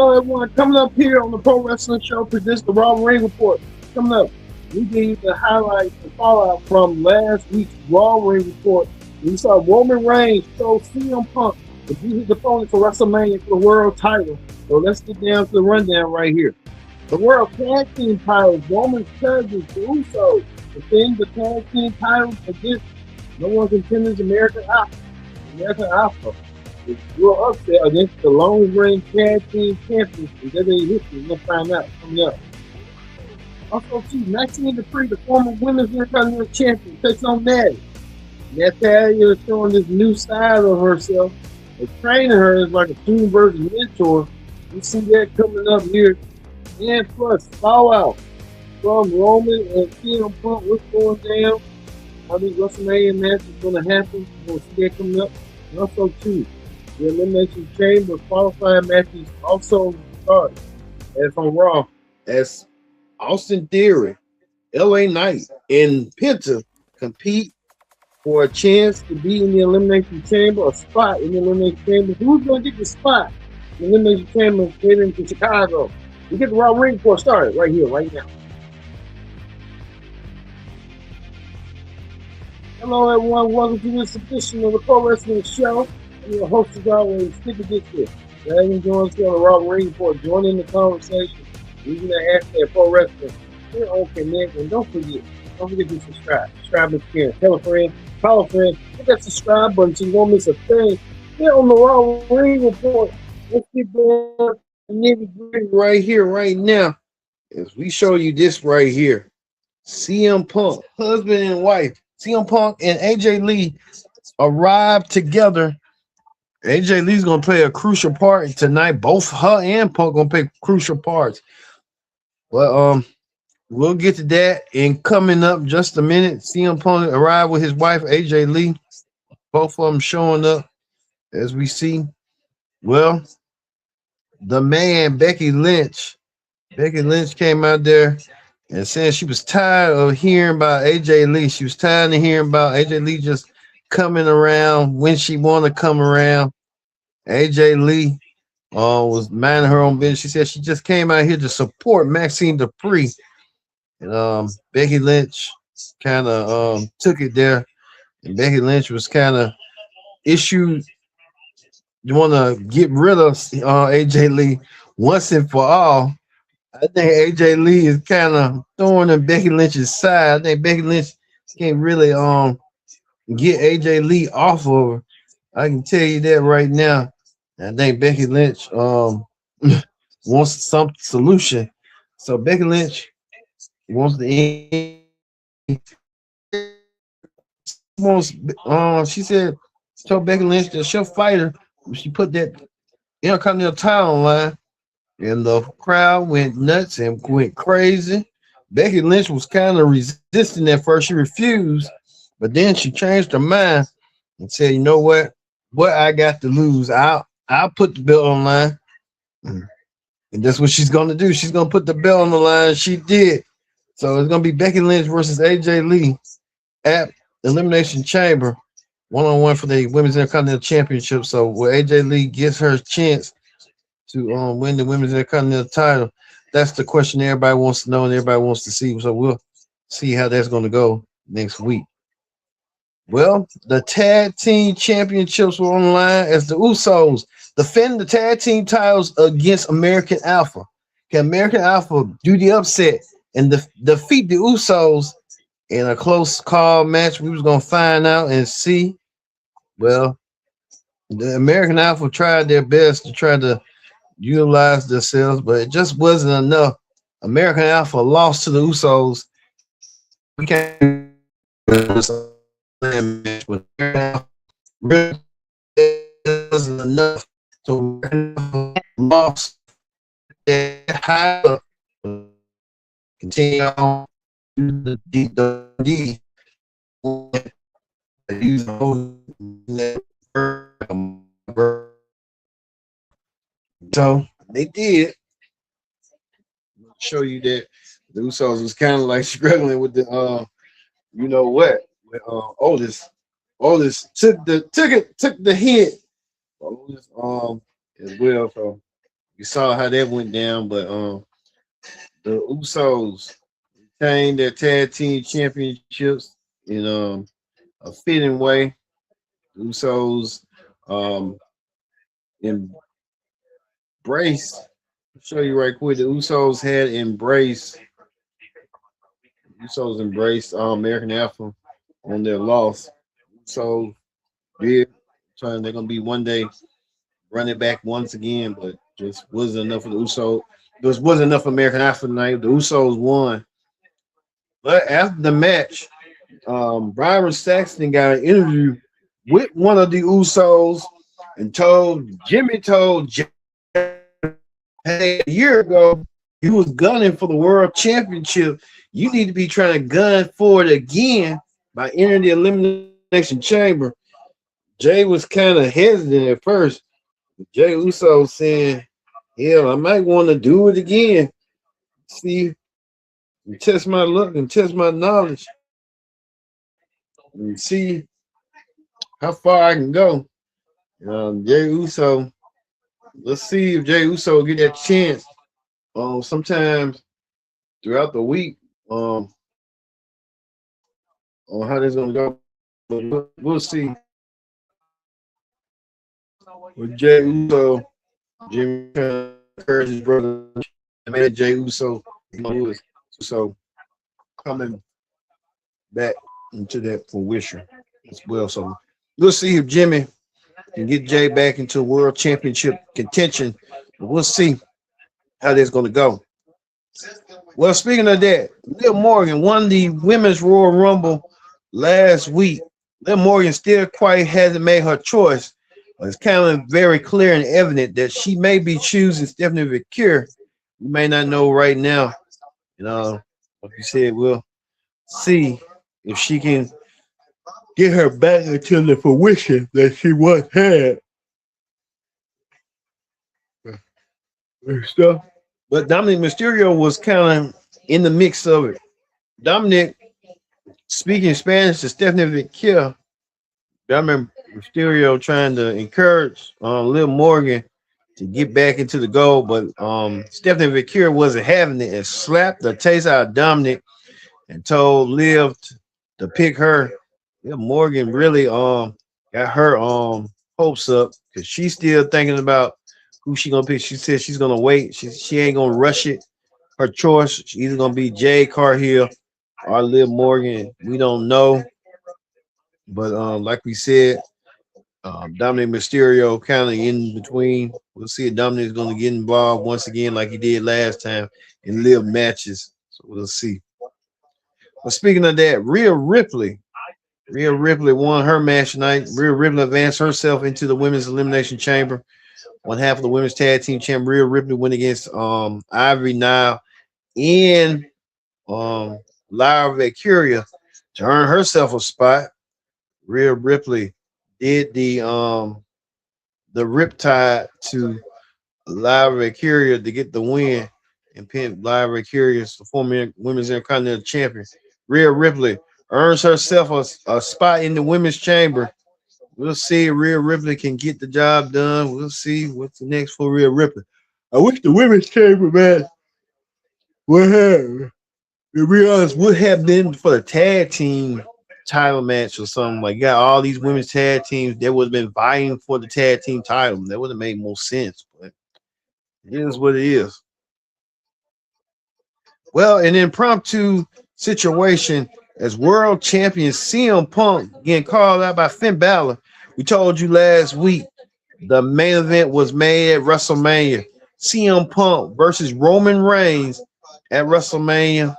Hello, everyone. Coming up here on the Pro Wrestling Show presents the Raw Ring Report. Coming up, we gave you the highlights and fallout from last week's Raw Ring Report. We saw Roman Reigns show CM Punk to beat his opponent for WrestleMania for the world title. So let's get down to the rundown right here. The World Tag Team titles, Roman's cousins, the Usos, defend the tag team titles against no one contenders American Alpha. American Alpha is real upset against the longest reigning tag team champions in WWE history. We'll find out coming up. Also, too, Maxine Dupree, the former Women's Intercontinental Champion, takes on Natty. Natalia is showing this new side of herself and training her as like a teen version mentor. We see that coming up here. And plus, fallout from Roman and CM Punk. What's going down? How these WrestleMania matches going to happen? We'll see that coming up. And also, too, the Elimination Chamber qualifying matches also start as on Raw as Austin Theory, LA Knight, and Penta compete for a chance to be in the Elimination Chamber, a spot in the Elimination Chamber. Who's going to get the spot in the Elimination Chamber heading to Chicago? We get the Raw Ring Report started right here, right now. Hello, everyone. Welcome to this edition of the Pro Wrestling Show. I'm your host, as always, Stick to this here. Glad you join us here on the Raw Ring Report. Join in the conversation. Using the hashtag Pro Wrestling. Here on Connect. And don't forget to subscribe. Subscribe if you can. Tell a friend. Call a friend. Hit that subscribe button so you won't miss a thing. Here on the Raw Ring Report. Let's get down nitty-gritty right here, right now, as we show you this right here. CM Punk, husband and wife. CM Punk and AJ Lee arrived together. AJ Lee's gonna play a crucial part tonight. Both her and Punk gonna play crucial parts. Well, we'll get to that in coming up just a minute. CM Punk arrived with his wife AJ Lee. Both of them showing up as we see. Well, the man Becky Lynch came out there and said she was tired of hearing about AJ Lee. She was tired of hearing about AJ Lee just coming around when she wanted to come around. AJ Lee was minding her own business. She said she just came out here to support Maxine Dupree. And Becky Lynch kind of took it there. And Becky Lynch was kind of issued. You want to get rid of AJ Lee once and for all. I think AJ Lee is kind of throwing in Becky Lynch's side. I think Becky Lynch can't really get AJ Lee off of her. I can tell you that right now. I think Becky Lynch wants some solution. So Becky Lynch wants the she said, told Becky Lynch that she'll fight her. She put that Intercontinental title online, and the crowd went nuts and went crazy. Becky Lynch was kind of resisting at first. She refused, but then she changed her mind and said, "You know what? What I got to lose? I'll put the belt online." And that's what she's gonna do. She's gonna put the belt on the line. She did. So it's gonna be Becky Lynch versus AJ Lee at Elimination Chamber. One-on-one for the Women's Intercontinental Championship. So where AJ Lee gets her chance to win the Women's Intercontinental title, that's the question everybody wants to know and everybody wants to see. So we'll see how that's going to go next week. Well, the tag team championships were on the line as the Usos defend the tag team titles against American Alpha. Can American Alpha do the upset and defeat the Usos in a close call match? We was going to find out and see. Well, the American Alpha tried their best to try to utilize themselves, but it just wasn't enough. American Alpha lost to the Usos. We can't match, but really wasn't enough. So American Alpha lost. High up. Continue on the D. So they did show you that the Usos was kind of like struggling with the you know what, Otis took the hit. Otis as well. So You saw how that went down, but the Usos retained their tag team championships in a fitting way. The Usos um embraced. I'll show you right quick. The Usos embraced American Alpha on their loss. So yeah, trying they're gonna be one day run it back once again, but just wasn't enough for the Usos. There wasn't enough American Alpha tonight. The Usos won. But after the match, Byron Saxton got an interview with one of the Usos and told Jay a year ago he was gunning for the world championship. You need to be trying to gun for it again by entering the Elimination Chamber. Jay was kind of hesitant at first. Jay Uso saying, hell, I might want to do it again. See, and test my luck and test my knowledge and see how far I can go. Jay Uso, let's see if Jay Uso get that chance. Sometimes throughout the week, on how this gonna go. But we'll see. With Jay Uso, Jimmy encouraged his brother, man, Jay Uso, so coming back into that fruition as well. So we'll see if Jimmy can get Jay back into world championship contention. We'll see how that's going to go. Well, speaking of that, Liv Morgan won the Women's Royal Rumble last week. Liv Morgan still quite hasn't made her choice. But it's kind of very clear and evident that she may be choosing Stephanie McCure. We may not know right now. Like you said, we'll see if she can get her back into the fruition that she once had. Stuff. But Dominic Mysterio was kind of in the mix of it. Dominic speaking Spanish to Stephanie McCure. Dominic Mysterio trying to encourage Liv Morgan to get back into the goal, but Stephanie McCure wasn't having it and slapped the taste out of Dominic and told Liv to pick her. Liv Morgan really got her hopes up because she's still thinking about who she gonna pick. She said she's gonna wait. She ain't gonna rush it. Her choice, she's either gonna be Jade Cargill or Liv Morgan. We don't know. But like we said, Dominic Mysterio kind of in between. We'll see if Dominic's going to get involved once again like he did last time in live matches. So we'll see. But speaking of that, Rhea Ripley won her match tonight. Rhea Ripley advanced herself into the Women's Elimination Chamber. One half of the Women's Tag Team Champion. Rhea Ripley went against Ivory Nile and Lyra Valkyria to earn herself a spot. Rhea Ripley did the riptide to Lyra Valkyria to get the win and pinned Lyra Valkyria, the former Women's Intercontinental Champion. Rhea Ripley earns herself a spot in the Women's Chamber. We'll see if Rhea Ripley can get the job done. We'll see what's the next for Rhea Ripley. I wish the Women's Chamber match would have been for the tag team title match or something. Like, got all these women's tag teams that would have been vying for the tag team title. That would have made more sense, but it is what it is. Well, an impromptu situation as world champion CM Punk getting called out by Finn Balor. We told you last week the main event was made at WrestleMania. CM Punk versus Roman Reigns at WrestleMania.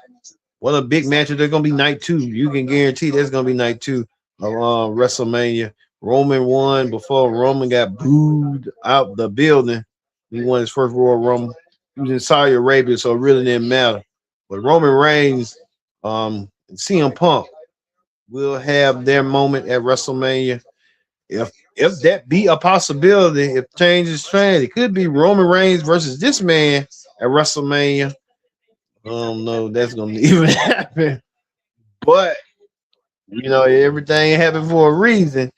What a big match. There's going to be night 2. You can guarantee there's going to be night 2 of WrestleMania. Roman won before Roman got booed out the building. He won his first Royal Rumble. He was in Saudi Arabia, so it really didn't matter. But Roman Reigns and CM Punk will have their moment at WrestleMania. If that be a possibility, if change is planned, it could be Roman Reigns versus this man at WrestleMania. I don't know if that's gonna even happen, but everything happened for a reason.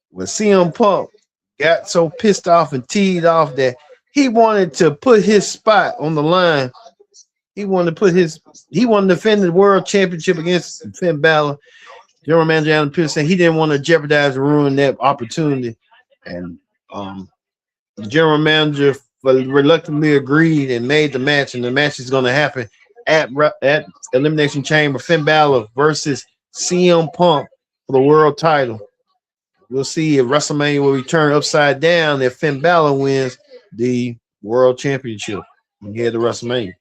When CM Punk got so pissed off and teed off that he wanted to put his spot on the line. He wanted to defend the world championship against Finn Balor. General Manager Adam Pearce said he didn't want to jeopardize or ruin that opportunity. And the general manager reluctantly agreed and made the match, and the match is going to happen at Elimination Chamber. Finn Balor versus CM Punk for the world title. We'll see if WrestleMania will return upside down if Finn Balor wins the world championship when he head to WrestleMania.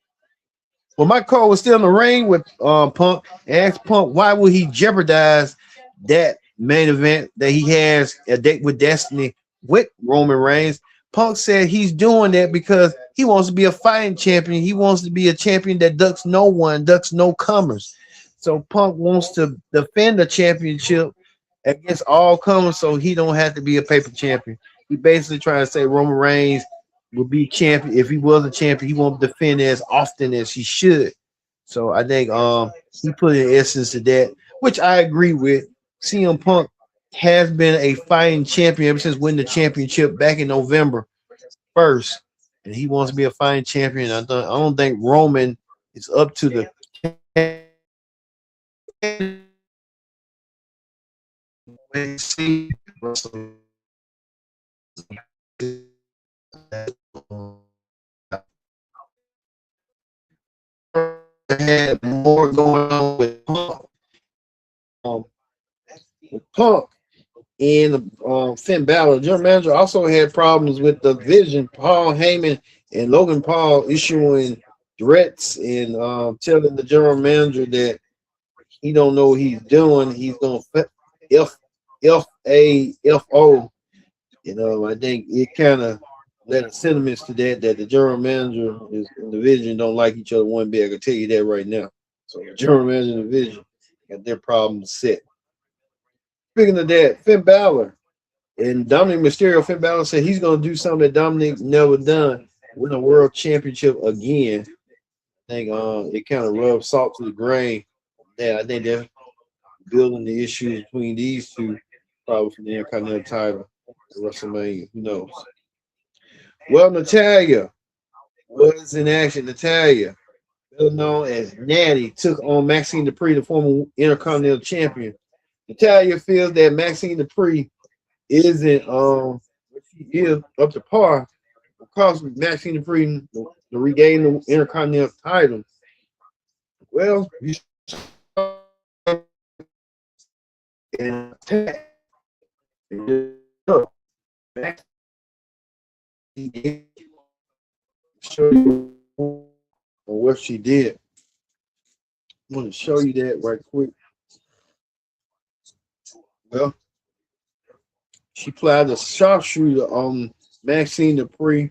Well, Mike Cole was still in the ring with Punk and asked Punk why would he jeopardize that main event that he has a date with Destiny with Roman Reigns. Punk said he's doing that because he wants to be a fighting champion. He wants to be a champion that ducks no one, ducks no comers. So Punk wants to defend the championship against all comers so he don't have to be a paper champion. He basically trying to say Roman Reigns would be champion. If he was a champion, he won't defend as often as he should. So I think he put in essence to that, which I agree with. CM Punk has been a fighting champion ever since winning the championship back in November 1st, and he wants to be a fighting champion. I don't think Roman is up to the had more going on with Punk and Finn Balor. General manager also had problems with the vision. Paul Heyman and Logan Paul issuing threats and telling the general manager that he don't know what he's doing. He's gonna FAFO. I think it kind of led sentiments to that the general manager and the Vision don't like each other one bit. I can tell you that right now. So the general manager and the Vision got their problems set. Speaking of that, Finn Balor and Dominic Mysterio. Finn Balor said he's going to do something that Dominic never done, win a world championship again. I think it kind of rubs salt to the grain. Yeah, I think they're building the issues between these two, probably for the Intercontinental title at WrestleMania. Who knows? Well, Natalya was in action. Natalya, better known as Natty, took on Maxine Dupree, the former Intercontinental champion. Natalya feels that Maxine Dupree isn't she is up to par because Maxine Dupree to regain the Intercontinental title. Well, you and attack. Show you what she did. I want to show you that right quick. Well, she applied a sharpshooter on Maxine Dupree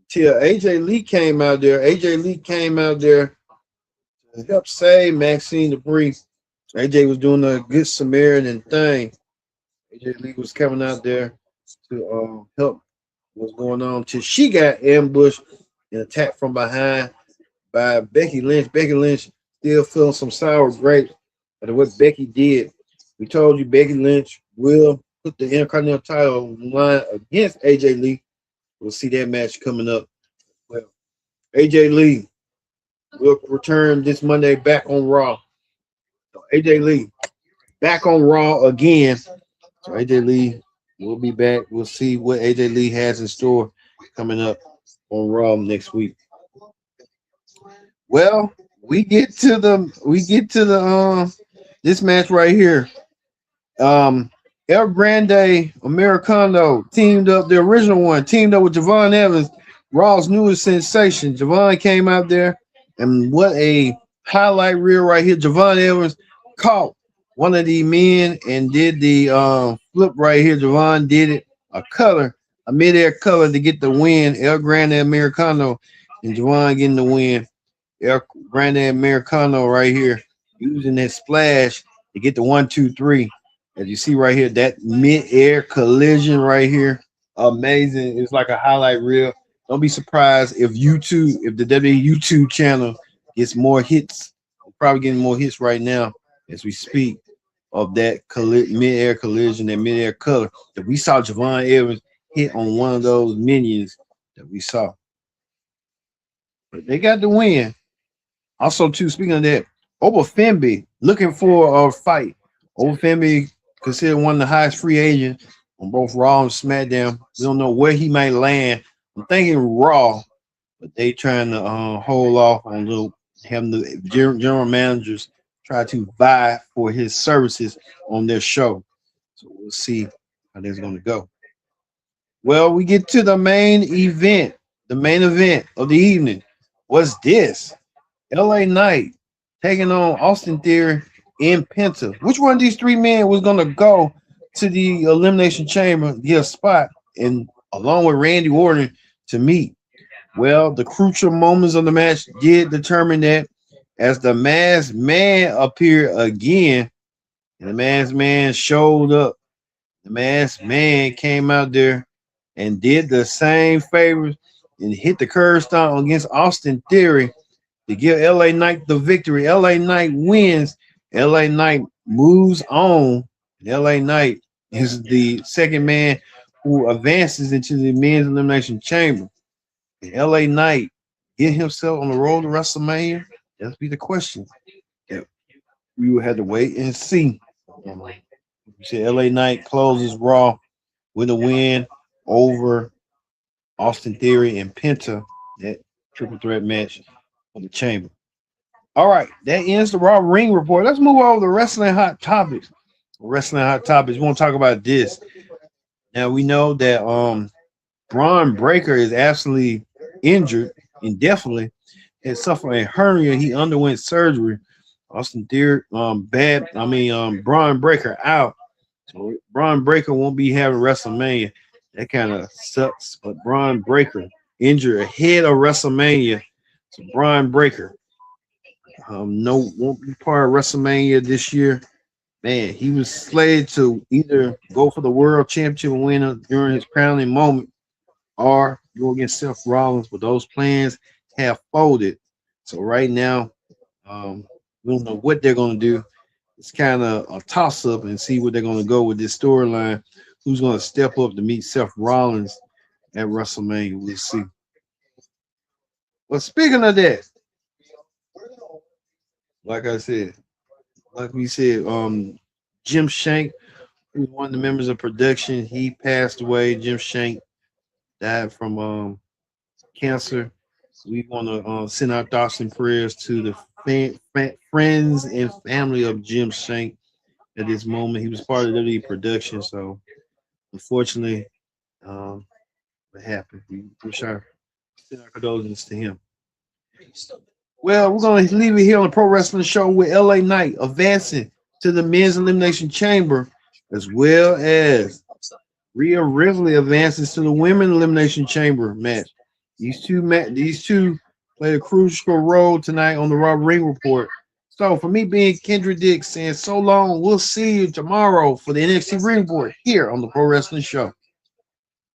till AJ Lee came out there. AJ Lee came out there to help save Maxine Dupree. AJ was doing a good Samaritan thing. AJ Lee was coming out there to help what's going on till she got ambushed and attacked from behind by Becky Lynch. Becky Lynch still feeling some sour grapes at what Becky did. We told you Becky Lynch will put the Intercontinental title on the line against AJ Lee. We'll see that match coming up. Well, AJ Lee will return this Monday back on Raw. So AJ Lee back on Raw again. So AJ Lee will be back. We'll see what AJ Lee has in store coming up on Raw next week. Well, we get to the this match right here. El Grande Americano teamed up, the original one, teamed up with Javon Evans, Raw's newest sensation. Javon came out there, and what a highlight reel right here. Javon Evans caught one of the men and did the flip right here. Javon did it, a midair color to get the win. El Grande Americano and Javon getting the win. El Grande Americano right here using that splash to get the 1, 2, 3. As you see right here, that mid-air collision right here, amazing. It's like a highlight reel. Don't be surprised if the WWE YouTube channel gets more hits. We're probably getting more hits right now as we speak of that mid-air collision, that mid-air color. That we saw Javon Evans hit on one of those minions that we saw. But they got the win. Also, too, speaking of that, Obafembe looking for a fight. Obafembe considered one of the highest free agents on both Raw and SmackDown. We don't know where he might land. I'm thinking Raw, but they trying to hold off on having the general managers try to vie for his services on their show. So we'll see how that's going to go. Well, we get to the main event. The main event of the evening was this. LA Knight taking on Austin Theory and Penta. Which one of these three men was going to go to the Elimination Chamber, get a spot, and along with Randy Orton to meet? Well, the crucial moments of the match did determine that as the masked man appeared again, and the masked man showed up. The masked man came out there and did the same favors and hit the curb stomp against Austin Theory to give LA Knight the victory. LA Knight wins. LA Knight moves on. LA Knight is the second man who advances into the men's elimination chamber. And LA Knight get himself on the road to WrestleMania? That'll be the question. Yeah, we will have to wait and see. You said LA Knight closes Raw with a win over Austin Theory and Penta. That triple threat match for the chamber. All right, that ends the Raw Ring Report. Let's move over to Wrestling Hot Topics. Wrestling Hot Topics. We want to talk about this. Now we know that Braun Breaker is absolutely injured indefinitely and suffered a hernia. He underwent surgery. Austin Theory, Braun Breaker out. So Braun Breaker won't be having WrestleMania. That kind of sucks. But Braun Breaker injured ahead of WrestleMania. So Braun Breaker won't be part of WrestleMania this year. Man, he was slated to either go for the world championship winner during his crowning moment or go against Seth Rollins, but those plans have folded. So right now, we don't know what they're going to do. It's kind of a toss-up and see what they're going to go with this storyline. Who's going to step up to meet Seth Rollins at WrestleMania? We'll see. Well, speaking of that, like we said, Jim Shank, who's one of the members of production, he passed away. Jim Shank died from cancer. We want to send our thoughts and prayers to the friends and family of Jim Shank at this moment. He was part of the WWE production, so unfortunately, what happened? We wish send our condolences to him. Well, we're going to leave it here on the Pro Wrestling Show with LA Knight advancing to the men's elimination chamber, as well as Rhea Ripley advances to the women's elimination chamber match. These two played a crucial role tonight on the Raw Ring Report. So for me being Kendra Dix saying so long, we'll see you tomorrow for the NXT Ring Report here on the Pro Wrestling Show.